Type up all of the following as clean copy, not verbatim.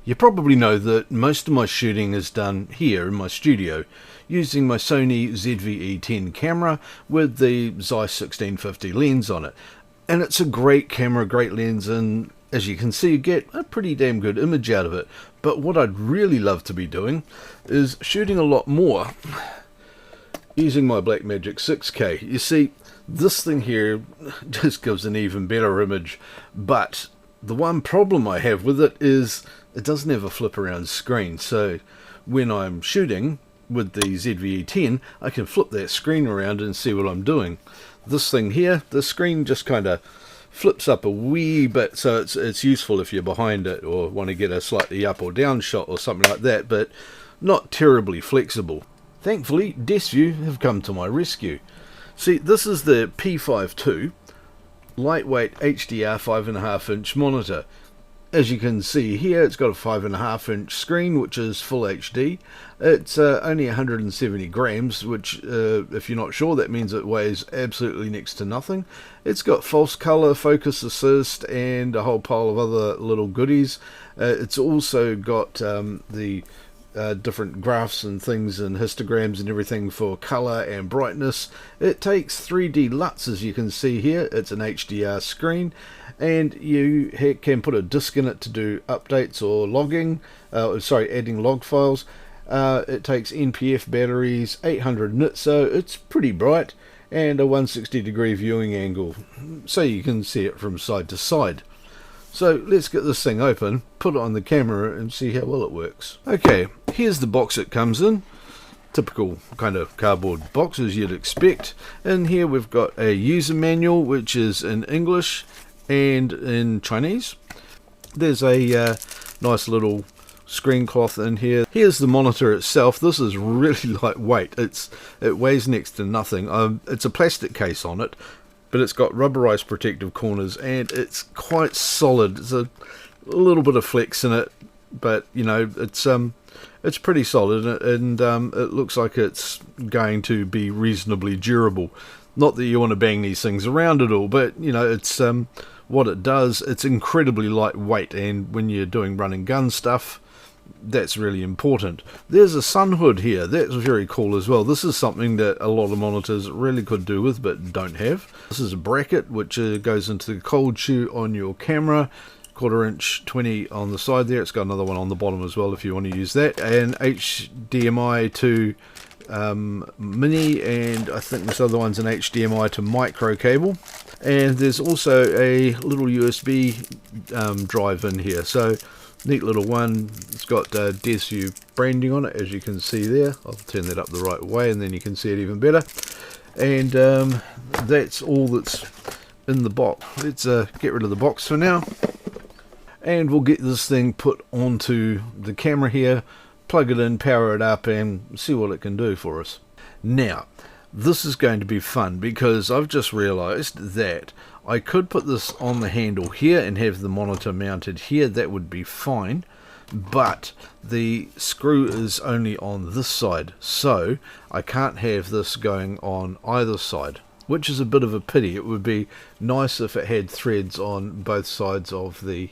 You probably know that most of my shooting is done here in my studio using my Sony ZV-E10 camera with the Zeiss 1650 lens on it. And it's a great camera, great lens, and as you can see, you get a pretty damn good image out of it. But what I'd really love to be doing is shooting a lot more using my Blackmagic 6K. You see, this thing here just gives an even better image, but the one problem I have with it is it doesn't have a flip around screen. So when I'm shooting with the ZV-E10, I can flip that screen around and see what I'm doing. This thing here, the screen just kind of flips up a wee bit, so it's useful if you're behind it or want to get a slightly up or down shot or something like that, but not terribly flexible. Thankfully, DesView have come to my rescue. See, this is the P5 II, lightweight HDR 5.5 inch monitor. As you can see here, it's got a 5.5 inch screen, which is full HD. It's only 170 grams, which, if you're not sure, that means it weighs absolutely next to nothing. It's got false color, focus assist, and a whole pile of other little goodies. It's also got the different graphs and things and histograms and everything for color and brightness. It takes 3D LUTs, as you can see here. It's an HDR screen, and you can put a disk in it to do updates or logging, adding log files. It takes NPF batteries, 800 nits, so it's pretty bright, and a 160-degree viewing angle, so you can see it from side to side. So let's get this thing open, put it on the camera, and see how well it works. Okay, here's the box it comes in. Typical kind of cardboard box as you'd expect. In here we've got a user manual, which is in English and in Chinese. There's a nice little screen cloth in here. Here's the monitor itself. This is really lightweight. It weighs next to nothing. It's a plastic case on it, but it's got rubberized protective corners, and it's quite solid. There's a little bit of flex in it, but you know, it's pretty solid, and it looks like it's going to be reasonably durable. Not that you want to bang these things around at all, but you know, it's what it does. It's incredibly lightweight, and when you're doing run and gun stuff, that's really important. There's a sun hood here. That's very cool as well. This is something that a lot of monitors really could do with but don't have. This is a bracket which goes into the cold shoe on your camera. 1/4 inch 20 on the side there. It's got another one on the bottom as well if you want to use that. And HDMI to mini, and I think this other one's an HDMI to micro cable. And there's also a little USB drive in here. So neat little one. It's got DesView branding on it, as you can see there. I'll turn that up the right way and then you can see it even better. And that's all that's in the box. Let's get rid of the box for now, and we'll get this thing put onto the camera here, plug it in, power it up, and see what it can do for us. Now, this is going to be fun because I've just realized that I could put this on the handle here and have the monitor mounted here. That would be fine, but the screw is only on this side, so I can't have this going on either side, which is a bit of a pity. It would be nice if it had threads on both sides of the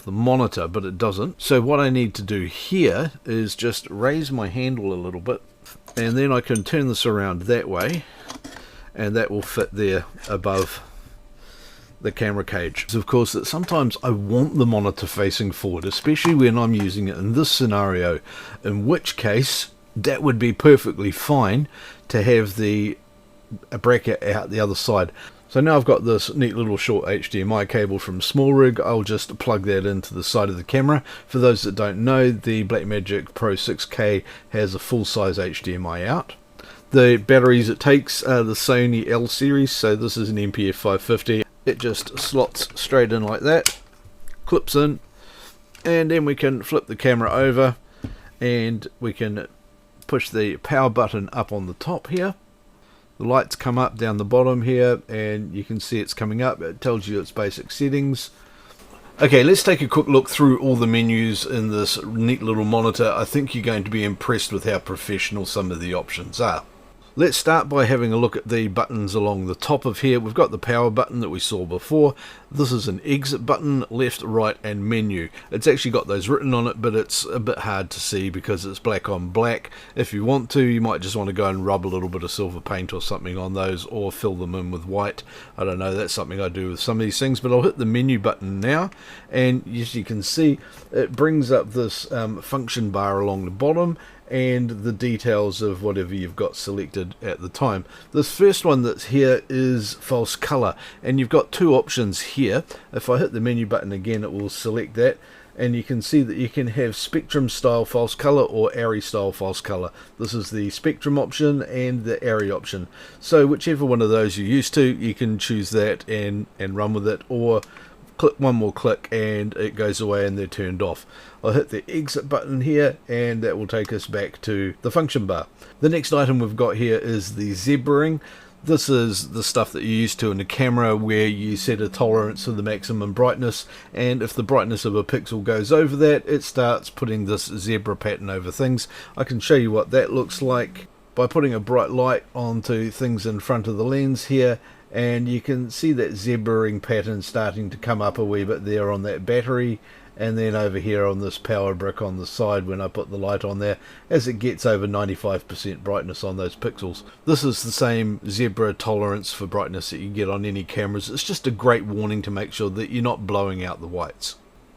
monitor, but it doesn't. So what I need to do here is just raise my handle a little bit, and then I can turn this around that way, and that will fit there above the camera cage. Of course, that sometimes I want the monitor facing forward, especially when I'm using it in this scenario, in which case that would be perfectly fine to have the bracket out the other side. So now I've got this neat little short HDMI cable from SmallRig. I'll just plug that into the side of the camera. For those that don't know, the Blackmagic Pro 6K has a full-size HDMI out. The batteries it takes are the Sony L series, so this is an NPF 550. It just slots straight in like that, clips in, and then we can flip the camera over and we can push the power button up on the top here. The lights come up down the bottom here, and you can see it's coming up. It tells you its basic settings. Okay, let's take a quick look through all the menus in this neat little monitor. I think you're going to be impressed with how professional some of the options are. Let's start by having a look at the buttons along the top of here. We've got the power button that we saw before. This is an exit button, left, right and menu. It's actually got those written on it, but it's a bit hard to see because it's black on black. If you want to, you might just want to go and rub a little bit of silver paint or something on those, or fill them in with white. I don't know, that's something I do with some of these things, but I'll hit the menu button now, and as you can see, it brings up this function bar along the bottom and the details of whatever you've got selected at the time. This first one that's here is false color, and you've got two options here. If I hit the menu button again, it will select that, and you can see that you can have spectrum style false color or ARRI style false color. This is the spectrum option and the ARRI option, so whichever one of those you're used to, you can choose that and run with it, or click one more click and it goes away and they're turned off. I'll hit the exit button here and that will take us back to the function bar. The next item we've got here is the zebraing. This is the stuff that you're used to in the camera, where you set a tolerance to the maximum brightness, and if the brightness of a pixel goes over that, it starts putting this zebra pattern over things. I can show you what that looks like by putting a bright light onto things in front of the lens here, and you can see that zebraing pattern starting to come up a wee bit there on that battery, and then over here on this power brick on the side when I put the light on there, as it gets over 95% brightness on those pixels. This is the same zebra tolerance for brightness that you get on any cameras. It's just a great warning to make sure that you're not blowing out the whites.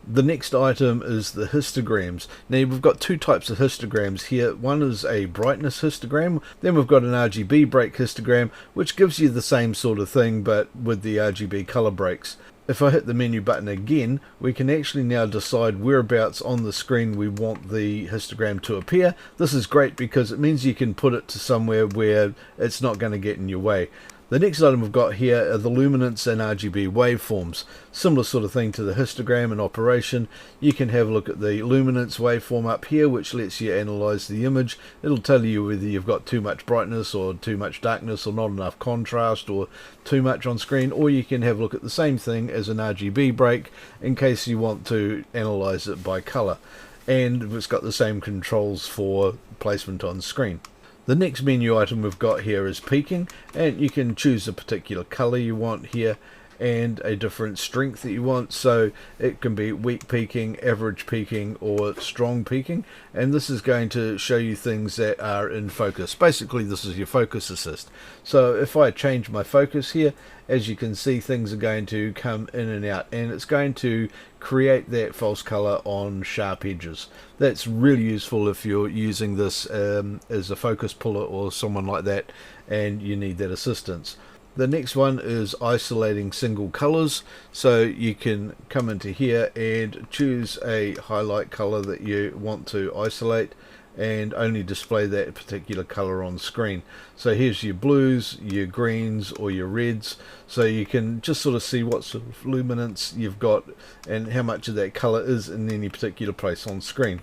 The next item is the histograms. Now we've got two types of histograms here. One is a brightness histogram, then we've got an RGB break histogram, which gives you the same sort of thing but with the RGB color breaks. If I hit the menu button again, we can actually now decide whereabouts on the screen we want the histogram to appear. This is great because it means you can put it to somewhere where it's not going to get in your way. The next item we've got here are the Luminance and Rgb Waveforms. Similar sort of thing to the histogram in operation. You can have a look at the Luminance waveform up here, which lets you analyze the image. It'll tell you whether you've got too much brightness or too much darkness or not enough contrast or too much on screen, or you can have a look at the same thing as an RGB break in case you want to analyze it by color. And it's got the same controls for placement on screen. The next menu item we've got here is peaking, and you can choose a particular color you want here and a different strength that you want, so it can be weak peaking, average peaking or strong peaking, and this is going to show you things that are in focus. Basically this is your focus assist. So if I change my focus here, as you can see, things are going to come in and out, and it's going to create that false color on sharp edges. That's really useful if you're using this as a focus puller or someone like that and you need that assistance. The next one is isolating single colors, so you can come into here and choose a highlight color that you want to isolate and only display that particular color on screen. So here's your blues, your greens or your reds, so you can just sort of see what sort of luminance you've got and how much of that color is in any particular place on screen,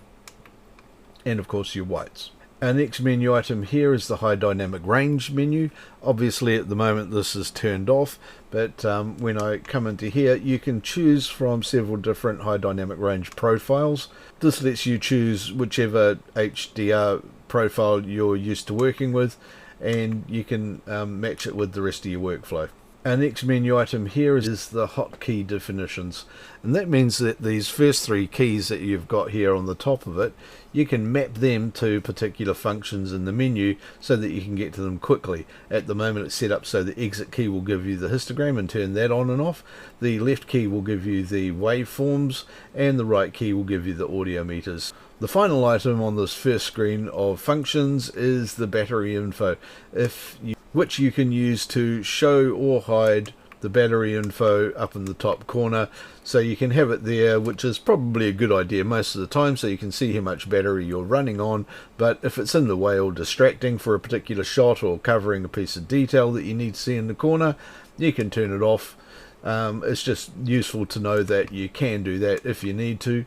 and of course your whites. Our next menu item here is the high dynamic range menu. Obviously at the moment this is turned off, but when I come into here you can choose from several different high dynamic range profiles. This lets you choose whichever HDR profile you're used to working with, and you can match it with the rest of your workflow. Our next menu item here is the Hotkey Definitions, and that means that these first three keys that you've got here on the top of it, you can map them to particular functions in the menu so that you can get to them quickly. At the moment it's set up so the exit key will give you the histogram and turn that on and off, the left key will give you the waveforms, and the right key will give you the audio meters. The final item on this first screen of functions is the battery info, which you can use to show or hide the battery info up in the top corner. So you can have it there, which is probably a good idea most of the time, so you can see how much battery you're running on. But if it's in the way or distracting for a particular shot or covering a piece of detail that you need to see in the corner, you can turn it off. It's just useful to know that you can do that if you need to.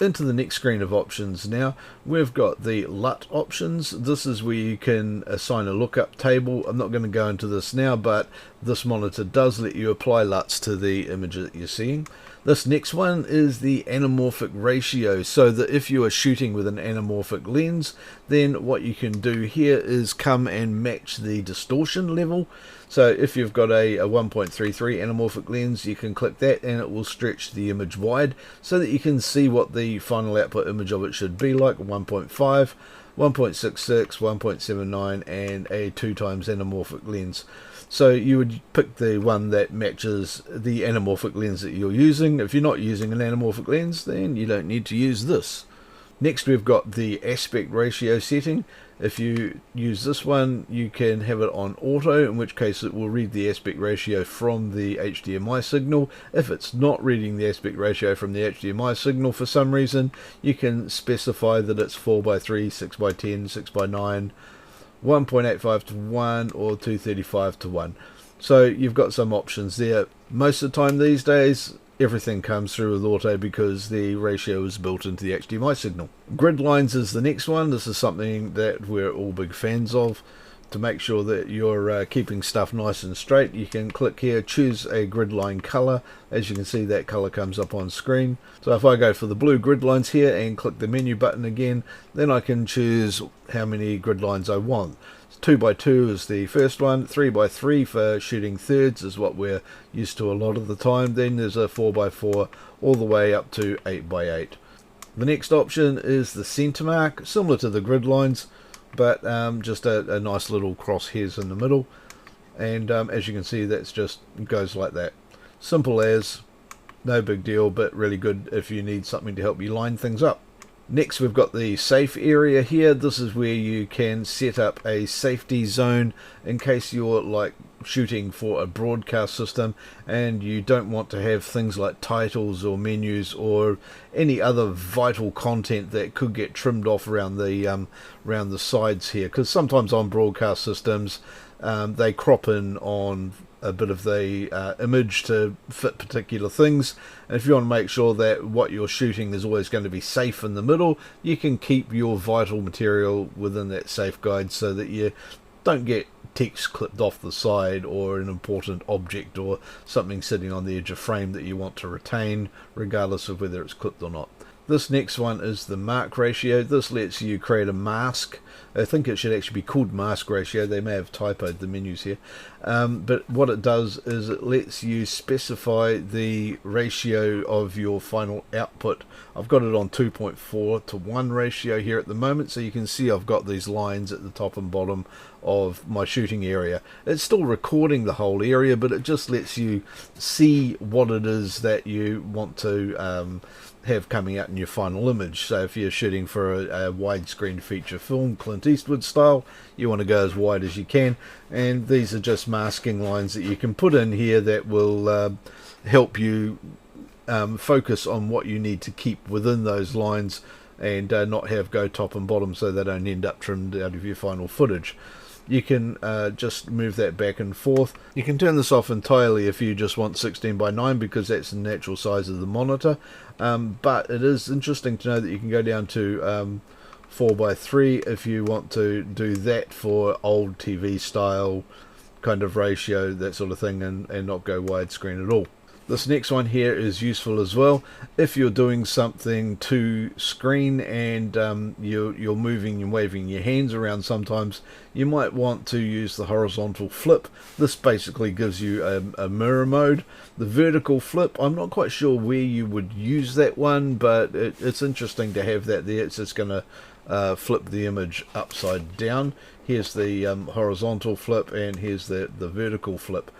Into the next screen of options now, we've got the Lut Options. This is where you can assign a lookup table. I'm not going to go into this now, but this monitor does let you apply LUTs to the image that you're seeing. This next one is the anamorphic ratio, so that if you are shooting with an anamorphic lens, then what you can do here is come and match the distortion level. So if you've got a 1.33 anamorphic lens, you can click that and it will stretch the image wide so that you can see what the final output image of it should be like: 1.5, 1.66, 1.79 and a 2 times anamorphic lens. So you would pick the one that matches the anamorphic lens that you're using. If you're not using an anamorphic lens, then you don't need to use this. Next, we've got the aspect ratio setting. If you use this one, you can have it on auto, in which case it will read the aspect ratio from the HDMI signal. If it's not reading the aspect ratio from the HDMI signal for some reason, you can specify that it's 4:3, 6:10, 6:9, 1.85 to 1 or 235 to 1. So you've got some options there. Most of the time these days everything comes through with auto because the ratio is built into the HDMI signal. Gridlines is the next one. This is something that we're all big fans of. To make sure that you're keeping stuff nice and straight, you can click here, choose a gridline color. As you can see, that color comes up on screen. So if I go for the blue gridlines here and click the menu button again, then I can choose how many gridlines I want. 2x2 is the first one, 3x3 for shooting thirds is what we're used to a lot of the time. Then there's a 4x4 all the way up to 8x8. The next option is the center mark, similar to the gridlines, but just a nice little crosshairs in the middle. And as you can see, that's just goes like that. Simple as, no big deal, but really good if you need something to help you line things up. Next, we've got the safe area here. This is where you can set up a safety zone in case you're like shooting for a broadcast system and you don't want to have things like titles or menus or any other vital content that could get trimmed off around the sides here, because sometimes on broadcast systems they crop in on a bit of the image to fit particular things, and if you want to make sure that what you're shooting is always going to be safe in the middle, you can keep your vital material within that safe guide so that you don't get text clipped off the side or an important object or something sitting on the edge of frame that you want to retain regardless of whether it's clipped or not. This next one is the mark ratio. This lets you create a mask. I think it should actually be called mask ratio. They may have typoed the menus here. But what it does is it lets you specify the ratio of your final output. I've got it on 2.4 to 1 ratio here at the moment, so you can see I've got these lines at the top and bottom of my shooting area. It's still recording the whole area, but it just lets you see what it is that you want to have coming out in your final image. So if you're shooting for a widescreen feature film, Clint Eastwood style, you want to go as wide as you can, and these are just masking lines that you can put in here that will help you focus on what you need to keep within those lines and not have go top and bottom so they don't end up trimmed out of your final footage. You can just move that back and forth. You can turn this off entirely if you just want 16:9 because that's the natural size of the monitor, but it is interesting to know that you can go down to 4:3 if you want to do that for old TV style kind of ratio, that sort of thing, and not go widescreen at all. This next one here is useful as well. If you're doing something to screen and you're moving and waving your hands around sometimes, you might want to use the horizontal flip. This basically gives you a mirror mode. The vertical flip, I'm not quite sure where you would use that one, but it's interesting to have that there. It's just going to flip the image upside down. Here's the horizontal flip and here's the vertical flip.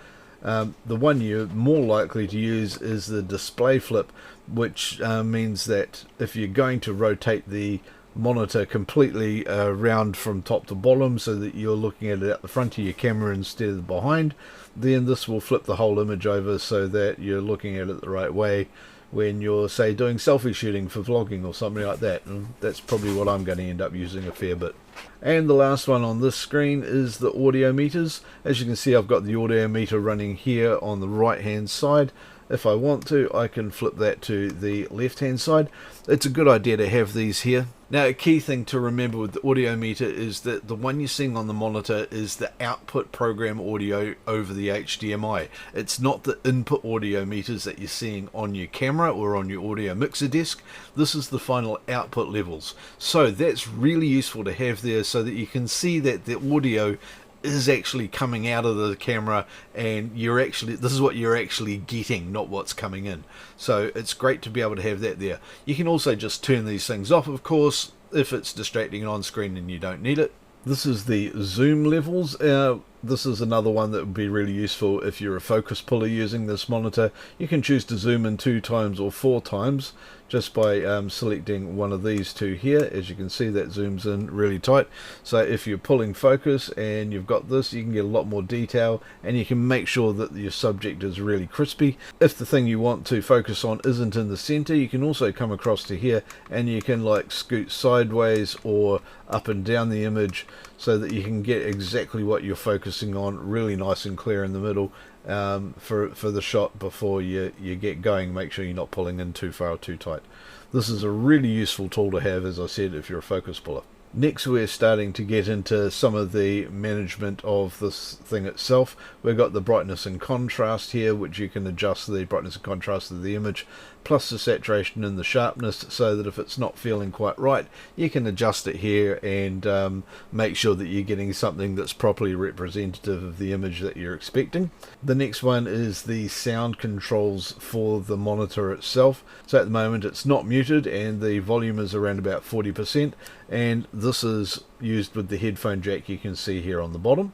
The one you're more likely to use is the display flip, which means that if you're going to rotate the monitor completely around from top to bottom so that you're looking at it at the front of your camera instead of behind, then this will flip the whole image over so that you're looking at it the right way when you're, say, doing selfie shooting for vlogging or something like that. And that's probably what I'm going to end up using a fair bit. And the last one on this screen is the audio meters. As you can see, I've got the audio meter running here on the right hand side. If I want to, I can flip that to the left hand side. It's a good idea to have these here. Now, a key thing to remember with the audio meter is that the one you're seeing on the monitor is the output program audio over the HDMI. It's not the input audio meters that you're seeing on your camera or on your audio mixer desk. This is the final output levels. So that's really useful to have there so that you can see that the audio is actually coming out of the camera, and this is what you're actually getting, not what's coming in. So it's great to be able to have that there. You can also just turn these things off, of course, if it's distracting on screen and you don't need it. This is the zoom levels. This is another one that would be really useful if you're a focus puller using this monitor. You can choose to zoom in 2 times or 4 times just by selecting one of these two here. As you can see, that zooms in really tight. So if you're pulling focus and you've got this, you can get a lot more detail, and you can make sure that your subject is really crispy. If the thing you want to focus on isn't in the center, you can also come across to here and you can like scoot sideways or up and down the image so that you can get exactly what you're focusing on, really nice and clear in the middle, for the shot before you get going. Make sure you're not pulling in too far or too tight. This is a really useful tool to have, as I said, if you're a focus puller. Next, we're starting to get into some of the management of this thing itself. We've got the brightness and contrast here, which you can adjust the brightness and contrast of the image, plus the saturation and the sharpness, so that if it's not feeling quite right, you can adjust it here and make sure that you're getting something that's properly representative of the image that you're expecting. The next one is the sound controls for the monitor itself. So at the moment it's not muted and the volume is around about 40%, and this is used with the headphone jack you can see here on the bottom.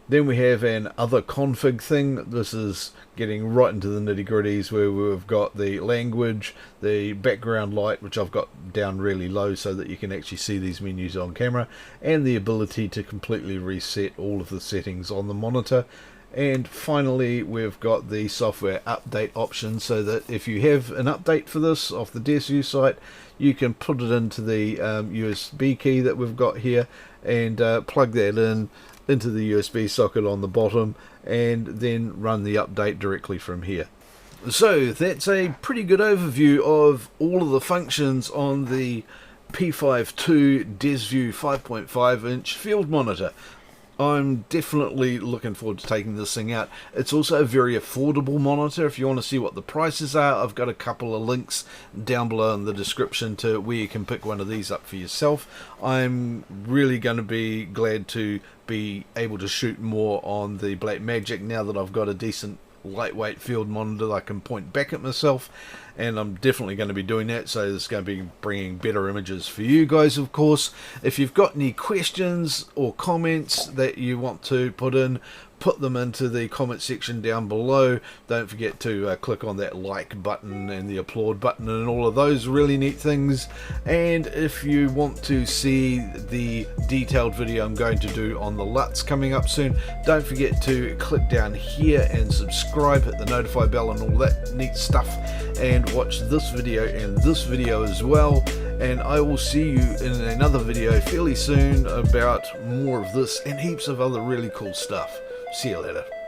Then we have an other config thing. This is getting right into the nitty-gritties, where we've got the language, the background light, which I've got down really low so that you can actually see these menus on camera, and the ability to completely reset all of the settings on the monitor. And finally, we've got the software update option, so that if you have an update for this off the DesView site, you can put it into the USB key that we've got here and plug that into the USB socket on the bottom, and then run the update directly from here. So that's a pretty good overview of all of the functions on the P5 II DesView 5.5 inch field monitor. I'm definitely looking forward to taking this thing out. It's also a very affordable monitor. If you want to see what the prices are, I've got a couple of links down below in the description to where you can pick one of these up for yourself. I'm really going to be glad to be able to shoot more on the Blackmagic now that I've got a decent lightweight field monitor that I can point back at myself, and I'm definitely going to be doing that, so it's going to be bringing better images for you guys, of course. If you've got any questions or comments that you want to put in, put them into the comment section down below. Don't forget to click on that like button and the applaud button and all of those really neat things. And if you want to see the detailed video I'm going to do on the LUTs coming up soon, don't forget to click down here and subscribe, hit the notify bell and all that neat stuff, and watch this video and this video as well. And I will see you in another video fairly soon about more of this and heaps of other really cool stuff. See you later.